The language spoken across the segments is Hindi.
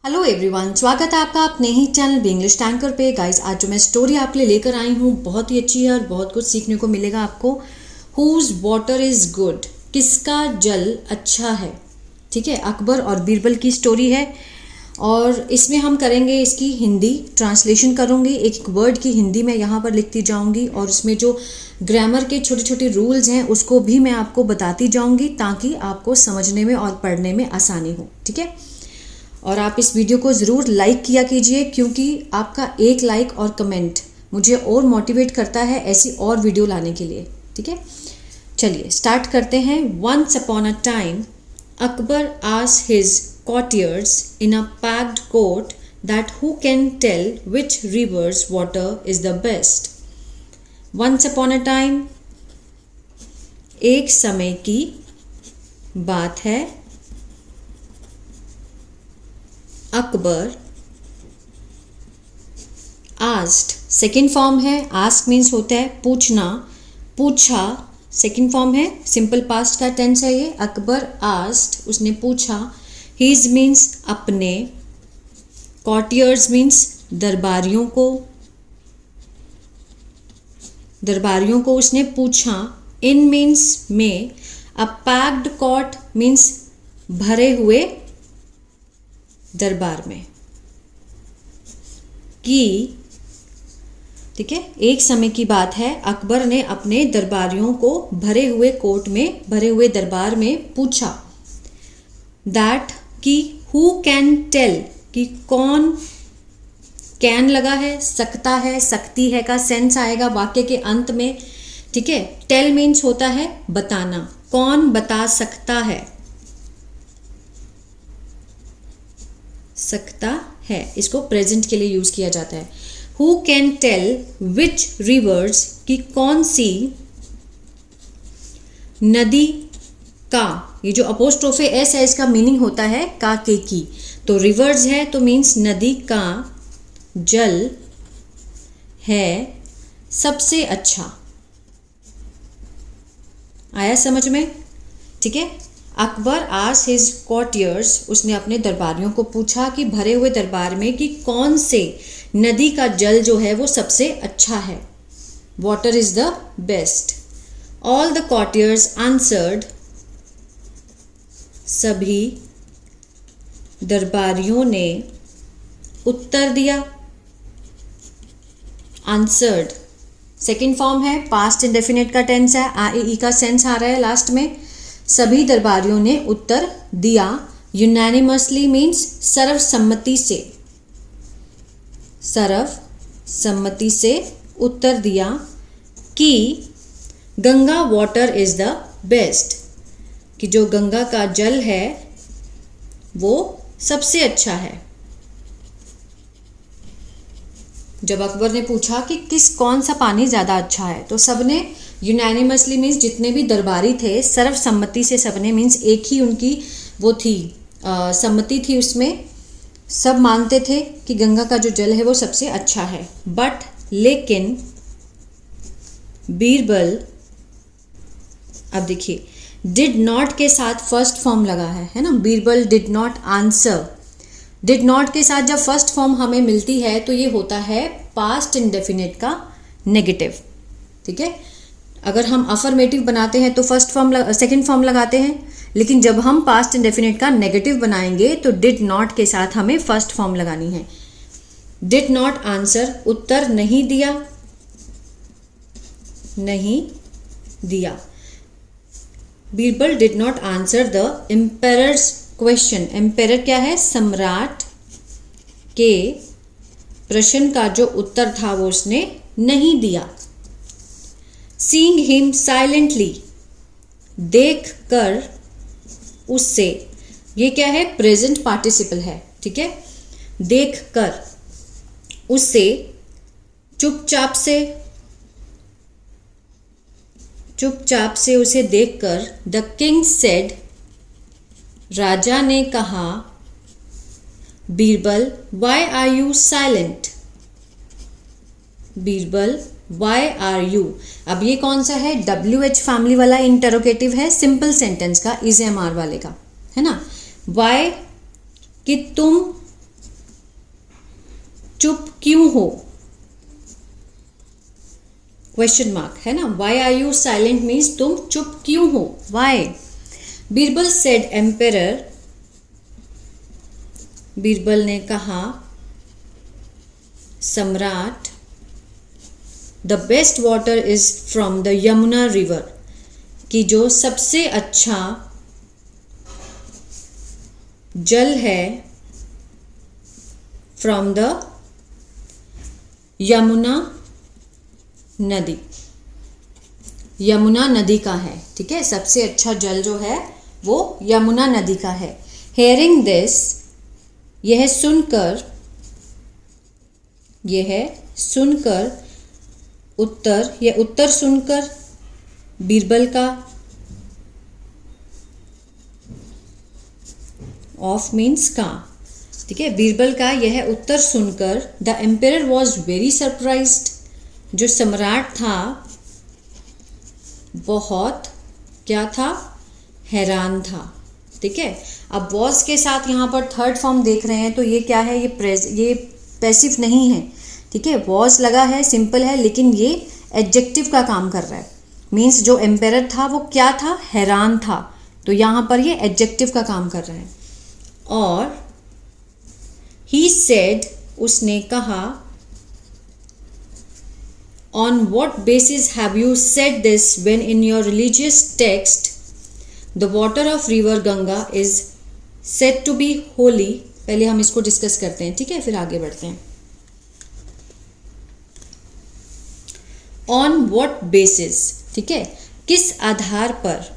हेलो एवरीवन, स्वागत है आपका अपने ही चैनल इंग्लिश टैंकर पे। गाइस, आज जो मैं स्टोरी आपके लिए लेकर आई हूँ बहुत ही अच्छी है और बहुत कुछ सीखने को मिलेगा आपको। हुज वाटर इज़ गुड, किसका जल अच्छा है। ठीक है, अकबर और बीरबल की स्टोरी है और इसमें हम करेंगे इसकी हिंदी ट्रांसलेशन करूँगी। एक एक वर्ड की हिंदी मैं यहाँ पर लिखती जाऊँगी और उसमें जो ग्रामर के छोटे छोटे रूल्स हैं उसको भी मैं आपको बताती जाऊँगी ताकि आपको समझने में और पढ़ने में आसानी हो। ठीक है, और आप इस वीडियो को ज़रूर लाइक किया कीजिए क्योंकि आपका एक लाइक और कमेंट मुझे और मोटिवेट करता है ऐसी और वीडियो लाने के लिए। ठीक है, चलिए स्टार्ट करते हैं। Once upon a time Akbar asked his courtiers in a packed court that who can tell which river's water is the best. Once upon a time, एक समय की बात है, अकबर आस्क्ड, सेकेंड फॉर्म है। आस्क मीन्स होता है पूछना, पूछा। सेकेंड फॉर्म है, सिंपल पास्ट का टेंस है ये। अकबर आस्क्ड, उसने पूछा। हिज मीन्स अपने, कॉर्टियर्स मीन्स दरबारियों को, दरबारियों को उसने पूछा। इन मीन्स में, अ पैक्ड कोर्ट मीन्स भरे हुए दरबार में, कि ठीक है, एक समय की बात है, अकबर ने अपने दरबारियों को भरे हुए कोर्ट में, भरे हुए दरबार में पूछा। दैट कि हु कैन टेल, कि कौन, कैन लगा है, सकता है, सकती है का सेंस आएगा वाक्य के अंत में। ठीक है, टेल मीन्स होता है बताना, कौन बता सकता है, सकता है, इसको प्रेजेंट के लिए यूज किया जाता है। Who can tell which rivers, कि कौन सी नदी का, ये जो अपोस्ट्रोफे एस है इसका मीनिंग होता है का के की, तो रिवर्स है तो मीन्स नदी का जल है सबसे अच्छा। आया समझ में? ठीक है, अकबर आस्क्ड हिज कॉर्टियर्स, उसने अपने दरबारियों को पूछा कि भरे हुए दरबार में कि कौन से नदी का जल जो है वो सबसे अच्छा है, water is the best. All the courtiers answered, सभी दरबारियों ने उत्तर दिया। आंसर्ड सेकेंड फॉर्म है, पास्ट इंडेफिनिट का टेंस है, आई का सेंस आ रहा है लास्ट में। सभी दरबारियों ने उत्तर दिया। यूनानिमसली मीन्स सर्वसम्मति से, सर्वसम्मति से उत्तर दिया कि Ganga water is the best, कि जो गंगा का जल है वो सबसे अच्छा है। जब अकबर ने पूछा कि कौन सा पानी ज़्यादा अच्छा है तो सबने यूनानिमसली मीन्स जितने भी दरबारी थे सर्वसम्मति से, सबने मीन्स एक ही उनकी वो थी सम्मति थी, उसमें सब मानते थे कि गंगा का जो जल है वो सबसे अच्छा है। बट लेकिन बीरबल, अब देखिए डिड नॉट के साथ फर्स्ट फॉर्म लगा है ना, Birbal did not answer. Did not के साथ जब फर्स्ट फॉर्म हमें मिलती है तो ये होता है पास्ट इंडेफिनिट का नेगेटिव। ठीक है, अगर हम अफर्मेटिव बनाते हैं तो फर्स्ट फॉर्म सेकंड फॉर्म लगाते हैं, लेकिन जब हम पास्ट इंडेफिनिट का नेगेटिव बनाएंगे तो डिड नॉट के साथ हमें फर्स्ट फॉर्म लगानी है। डिड नॉट आंसर, उत्तर नहीं दिया, नहीं दिया। Birbal did not answer the emperor's question. Emperor क्या है? सम्राट के प्रश्न का जो उत्तर था वो उसने नहीं दिया। सीइंग हिम साइलेंटली, देख कर उससे, ये क्या है? प्रेजेंट पार्टिसिपल है। ठीक है, देख कर उससे, चुपचाप से, चुपचाप से उसे देखकर, द किंग सेड, राजा ने कहा, Birbal why are you silent, Birbal why are you. अब ये कौन सा है? WH फैमिली वाला इंटरोगेटिव है, सिंपल सेंटेंस का, इज एम आर वाले का है ना। वाई, कि तुम क्यों हो, क्वेश्चन मार्क है ना. Why are you silent means तुम चुप क्यों हो, why. Birbal said emperor, Birbal ने कहा सम्राट, the best water is from the Yamuna river, कि जो सबसे अच्छा जल है फ्रॉम द यमुना नदी, यमुना नदी का है. ठीक है, सबसे अच्छा जल जो है वो यमुना नदी का है. हेयरिंग दिस, यह सुनकर, उत्तर, यह उत्तर सुनकर बीरबल का, ऑफ मीन्स का. ठीक है, बीरबल का यह उत्तर सुनकर the emperor was very surprised, जो सम्राट था बहुत क्या था, हैरान था. ठीक है, अब वॉज के साथ यहाँ पर थर्ड फॉर्म देख रहे हैं तो ये क्या है, ये पैसिव नहीं है. ठीक है, वॉज लगा है, सिंपल है, लेकिन ये एडजेक्टिव का काम कर रहा है. मीन्स जो एम्पेरर था वो क्या था, हैरान था, तो यहाँ पर ये एडजेक्टिव का काम कर रहा है. और ही सेड, उसने कहा, on what basis have you said this when in your religious text the water of river Ganga is said to be holy. पहले हम इसको डिस्कस करते हैं, ठीक है, फिर आगे बढ़ते हैं. ऑन वॉट बेसिस, ठीक है, किस आधार पर,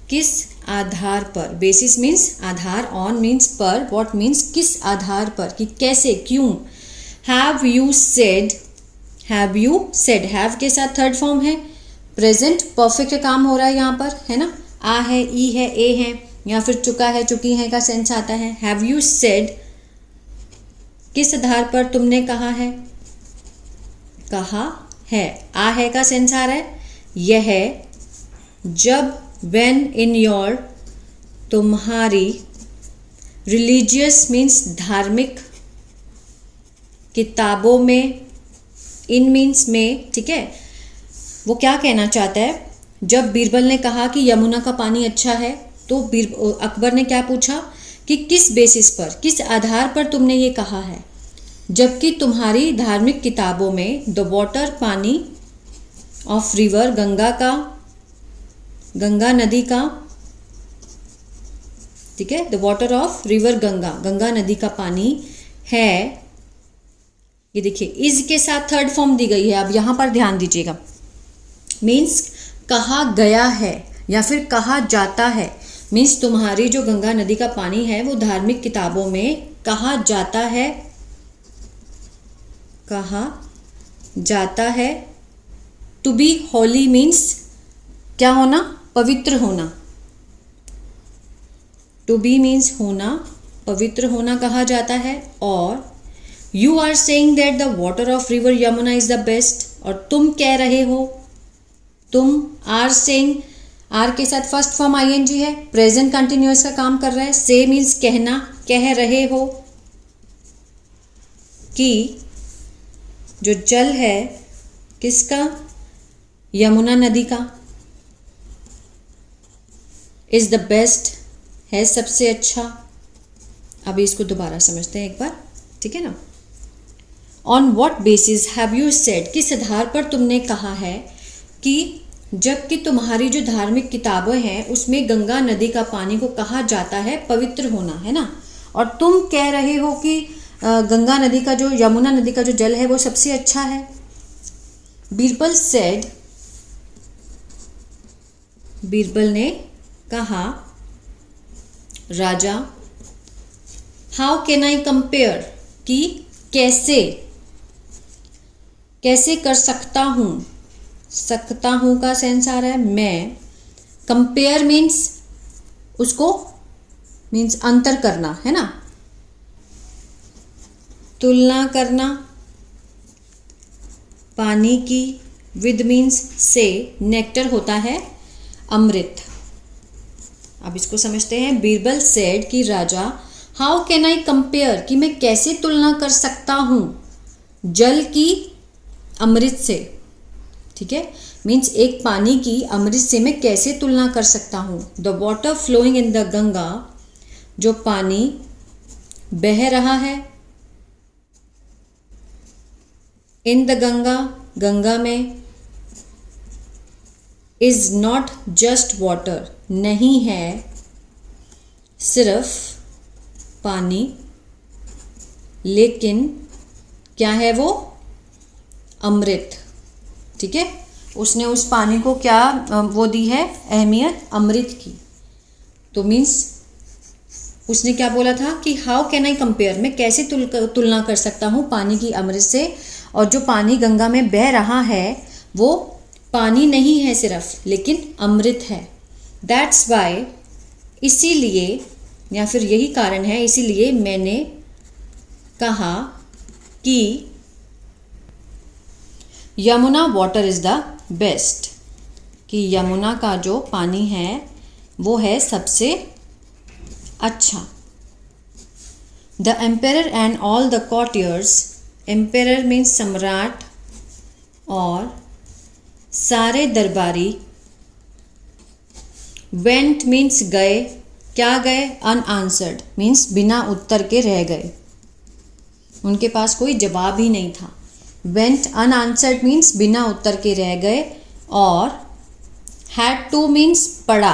किस आधार पर. Basis means Aadhaar, on means पर, वॉट मीन्स किस आधार पर, कि कैसे, क्यों. Have you said, have you said, have के साथ थर्ड फॉर्म है, प्रेजेंट परफेक्ट काम हो रहा है यहाँ पर, है ना. आ है, ई है, ए है, या फिर चुका है, चुकी है का सेंस आता है. हैव यू सेड, किस आधार पर तुमने कहा है, कहा है. आ है का सेंस आ रहा है. यह जब, व्हेन इन योर, तुम्हारी, रिलीजियस मीन्स धार्मिक, किताबों में, इन मीन्स में. ठीक है, वो क्या कहना चाहता है, जब बीरबल ने कहा कि यमुना का पानी अच्छा है तो अकबर ने क्या पूछा कि किस बेसिस पर, किस आधार पर तुमने ये कहा है, जबकि तुम्हारी धार्मिक किताबों में द वाटर, पानी, ऑफ रिवर, गंगा का, गंगा नदी का. ठीक है, the water of river Ganga, Ganga नदी का पानी है. ये देखिए, इज के साथ थर्ड फॉर्म दी गई है. अब यहां पर ध्यान दीजिएगा, मीन्स कहा गया है या फिर कहा जाता है. मीन्स तुम्हारी जो गंगा नदी का पानी है वो धार्मिक किताबों में कहा जाता है, कहा जाता है. टू बी होली मीन्स क्या होना, पवित्र होना. टू बी मीन्स होना, पवित्र होना कहा जाता है. और you are saying that the water of river Yamuna is the best, और तुम कह रहे हो, तुम आर सेइंग, आर के साथ फर्स्ट फॉर्म आईएनजी है, प्रेजेंट कंटिन्यूअस का काम कर रहा है. से मीन्स कहना, कह रहे हो कि जो जल है किसका, यमुना नदी का, इज द बेस्ट, है सबसे अच्छा. अभी इसको दोबारा समझते हैं एक बार, ठीक है ना. On what basis have you said, किस आधार पर तुमने कहा है कि जबकि तुम्हारी जो धार्मिक किताबें हैं उसमें गंगा नदी का पानी को कहा जाता है पवित्र होना, है ना, और तुम कह रहे हो कि गंगा नदी का जो, यमुना नदी का जो जल है वो सबसे अच्छा है. बीरबल सेड, बीरबल ने कहा, राजा, हाउ कैन आई कंपेयर, कि कैसे, कैसे कर सकता हूँ, सकता हूँ का सेंस आ रहा है. मैं, कंपेयर मीन्स उसको, मीन्स अंतर करना, है ना, तुलना करना. पानी की, विद मीन्स से, नेक्टर होता है अमृत. अब इसको समझते हैं. बीरबल सेड कि राजा, हाउ कैन आई कंपेयर, कि मैं कैसे तुलना कर सकता हूँ जल की अमृत से, ठीक है, मीन्स एक पानी की अमृत से मैं कैसे तुलना कर सकता हूँ। The water flowing in the Ganga, जो पानी बह रहा है इन द गंगा, गंगा में, इज नॉट जस्ट वाटर, नहीं है सिर्फ पानी, लेकिन क्या है वो, अमृत, ठीक है। उसने उस पानी को क्या वो दी है अहमियत, अमृत की। तो मीन्स उसने क्या बोला था कि हाउ कैन आई कंपेयर, मैं कैसे तुलना कर सकता हूँ पानी की अमृत से, और जो पानी गंगा में बह रहा है वो पानी नहीं है सिर्फ, लेकिन अमृत है। दैट्स वाई, इसीलिए, या फिर यही कारण है, इसीलिए मैंने कहा कि Yamuna water is the best, कि यमुना का जो पानी है वो है सबसे अच्छा। The emperor and all the courtiers, emperor means सम्राट, और सारे दरबारी, वेंट मीन्स गए, क्या गए, अनआंसर्ड मीन्स बिना उत्तर के रह गए, उनके पास कोई जवाब ही नहीं था। वेंट अनआंसर्ड मीन्स बिना उत्तर के रह गए, और हैड टू मीन्स पड़ा,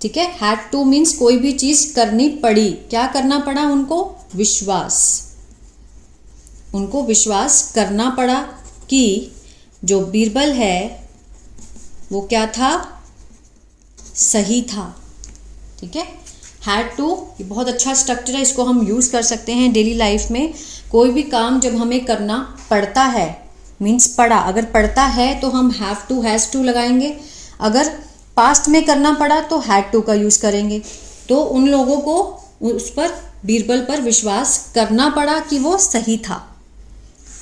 ठीक है। हैड टू मीन्स कोई भी चीज़ करनी पड़ी, क्या करना पड़ा उनको, विश्वास, उनको विश्वास करना पड़ा कि जो बीरबल है वो क्या था, सही था, ठीक है। हैड टू, ये बहुत अच्छा स्ट्रक्चर है, इसको हम यूज़ कर सकते हैं डेली लाइफ में। कोई भी काम जब हमें करना पड़ता है, मीन्स पड़ा, अगर पड़ता है तो हम हैव टू, हैज़ टू लगाएंगे। अगर पास्ट में करना पड़ा तो हैड टू का यूज़ करेंगे। तो उन लोगों को उस पर, बीरबल पर विश्वास करना पड़ा कि वो सही था,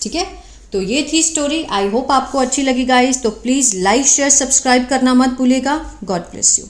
ठीक है। तो ये थी स्टोरी। आई होप आपको अच्छी लगी गाइस। तो प्लीज़ लाइक शेयर सब्सक्राइब करना मत भूलिएगा। God bless you.